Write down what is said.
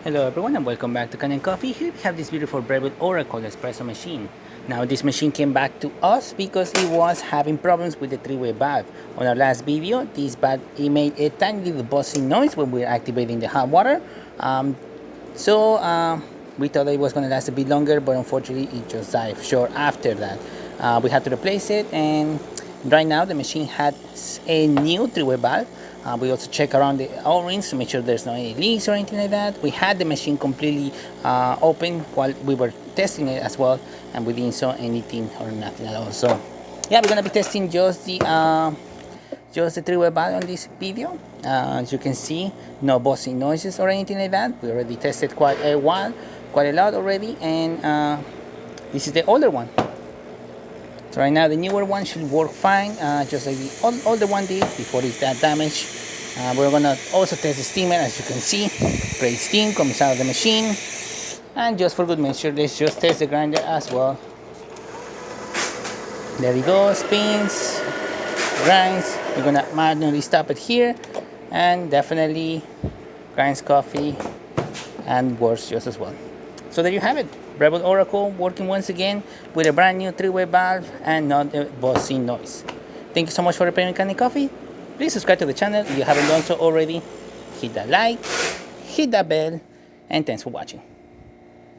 Hello everyone and welcome back to Kanen Coffee. Here we have this beautiful Breville Oracle espresso machine. Now this machine came back to us because it was having problems with the three-way valve. On our last video, this valve it made a tiny little buzzing noise when we were activating the hot water. We thought it was going to last a bit longer, but unfortunately it just died short after that. We had to replace it, and right now the machine has a new three-way valve. We also check around the O-rings to make sure there's no any leaks or anything like that. We had the machine completely open while we were testing it as well, and we didn't saw anything or nothing at all. So yeah, we're gonna be testing just the three-way valve on this video. As you can see, no buzzing noises or anything like that. We already tested quite a lot already, and this is the older one. So right now the newer one should work fine, just like the older one did before it got damaged. We're gonna also test the steamer. As you can see, great steam comes out of the machine. And just for good measure, let's just test the grinder as well. There we go, spins, grinds. We're gonna manually stop it here, and definitely grinds coffee and works just as well. So there you have it, Breville Oracle working once again with a brand new three-way valve and not a buzzing noise. Thank you so much for repairing Kanen Coffee. Please subscribe to the channel if you haven't done so already. Hit that like, hit that bell, and thanks for watching.